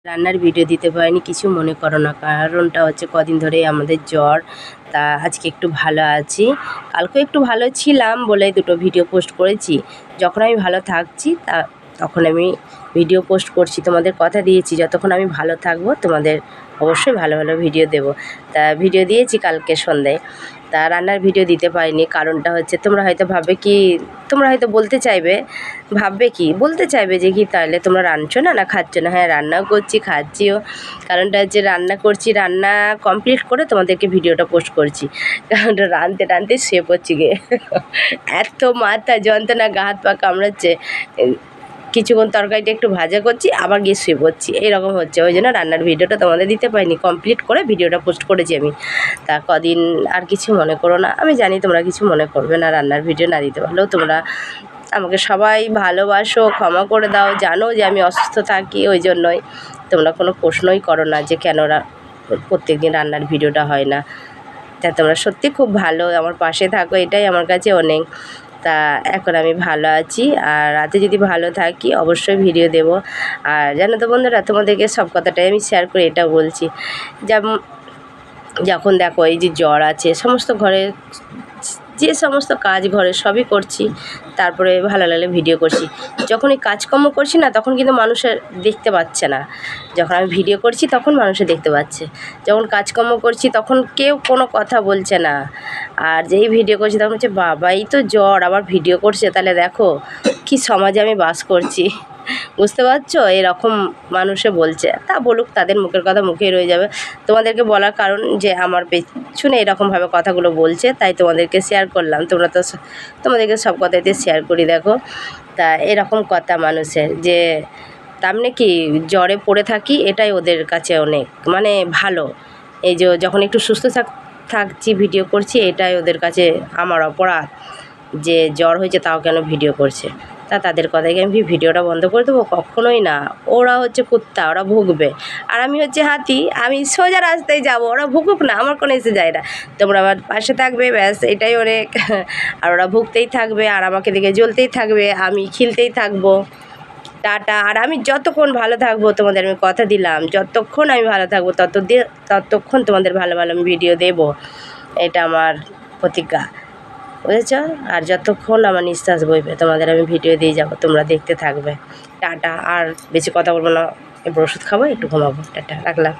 রান্নার ভিডিও দিতে পারিনি, কিছু মনে করো না। কারণটা হচ্ছে কদিন ধরেই আমাদের জ্বর। তা আজকে একটু ভালো আছি, কালকেও একটু ভালো ছিলাম বলে দুটো ভিডিও পোস্ট করেছি। যখন আমি ভালো থাকছি তখন আমি ভিডিও পোস্ট করছি। তোমাদের কথা দিয়েছি যতক্ষণ আমি ভালো থাকবো তোমাদের অবশ্যই ভালো ভালো ভিডিও দেব। তা ভিডিও দিয়েছি কালকে সন্ধ্যায়। তা রান্নার ভিডিও দিতে পারিনি, কারণটা হচ্ছে তোমরা হয়তো বলতে চাইবে বলতে চাইবে যে কি তাহলে তোমরা রাঁধছো না খাচ্ছ না। হ্যাঁ, রান্নাও করছি, খাচ্ছিও। কারণটা হচ্ছে রান্না করছি, রান্না কমপ্লিট করে তোমাদেরকে ভিডিওটা পোস্ট করছি। কারণটা রাঁধতে শুয়ে পড়ছি গে এত মাথা যন্ত্রণা, গা হাত পা কামড়াচ্ছে। কিছুক্ষণ তরকারিটা একটু ভাজা করছি, আবার গিয়ে শুয়ে পড়ছি, এরকম হচ্ছে। ওই জন্য রান্নার ভিডিওটা তোমাদের দিতে পারিনি, কমপ্লিট করে ভিডিওটা পোস্ট করেছি আমি। তা কদিন আর কিছু মনে করো না, আমি জানি তোমরা কিছু মনে করবে না। রান্নার ভিডিও না দিতে পারলেও তোমরা আমাকে সবাই ভালোবাসো, ক্ষমা করে দাও। জানো যে আমি অসুস্থ থাকি, ওই জন্যই তোমরা কোনো প্রশ্নই করো না যে কেন প্রত্যেক দিন রান্নার ভিডিওটা হয় না। তা তোমরা সত্যি খুব ভালো, আমার পাশে থাকো, এটাই আমার কাছে অনেক। তা এখন আমি ভালো আছি, আর রাতে যদি ভালো থাকি অবশ্যই ভিডিও দেব। আর জানো তো বন্ধুরা, তোমাদেরকে সব কথাটাই আমি শেয়ার করে এটা বলছি। যখন দেখো এই যে জ্বর আছে, সমস্ত ঘরের যে সমস্ত কাজ ঘরে সবই করছি, তারপরে ভালো লাগলে ভিডিও করছি। যখন এই কাজকর্ম করছি না, তখন কিন্তু মানুষের দেখতে পাচ্ছে না। যখন আমি ভিডিও করছি তখন মানুষে দেখতে পাচ্ছে। যখন কাজকর্ম করছি তখন কেউ কোনো কথা বলছে না। আর যেই ভিডিও করছি তখন হচ্ছে বাবা এই তো জ্বর আবার ভিডিও করছে, তাহলে দেখো কি সমাজে আমি বাস করছি। বুঝতে পারছো? এরকম মানুষে বলছে, তা বলুক, তাদের মুখের কথা মুখেই রয়ে যাবে। তোমাদেরকে বলার কারণ যে আমার পেছনে এরকমভাবে কথাগুলো বলছে, তাই তোমাদেরকে শেয়ার করলাম। তোমাদেরকে সব কথাতে শেয়ার করি। দেখো, তা এরকম কথা মানুষের যে তার মানে কি জ্বরে পড়ে থাকি, এটাই ওদের কাছে অনেক মানে ভালো। এই যে যখন একটু সুস্থ থাকছি ভিডিও করছি, এটাই ওদের কাছে আমার অপরাধ যে জ্বর হয়েছে তাও কেন ভিডিও করছে। তা তাদের কথায় আমি ভিডিওটা বন্ধ করে দেবো? কখনোই না। ওরা হচ্ছে কুত্তা, ওরা ভুগবে, আর আমি হচ্ছে হাতি, আমি সোজা রাস্তায় যাব, ওরা ভুগুক না, আমার কোনো এসে যায় না। তোমরা আমার পাশে থাকবে, ব্যাস এটাই অনেক। আর ওরা ভুগতেই থাকবে, আর আমাকে দিকে জ্বলতেই থাকবে, আমি খিলতেই থাকবো। টাটা। আর আমি যতক্ষণ ভালো থাকবো, তোমাদের আমি কথা দিলাম, যতক্ষণ আমি ভালো থাকবো ততক্ষণ তোমাদের ভালো ভালো আমি ভিডিও দেবো, এটা আমার প্রতিজ্ঞা, বুঝেছ? আর যতক্ষণ আমার নিঃশ্বাস বইবে তোমাদের আমি ভিডিও দিয়ে যাবো, তোমরা দেখতে থাকবে। টাটা। আর বেশি কথা বলবো না, এবার ওষুধ খাবো, একটু ঘুমাবো। টাটা, রাখলাম।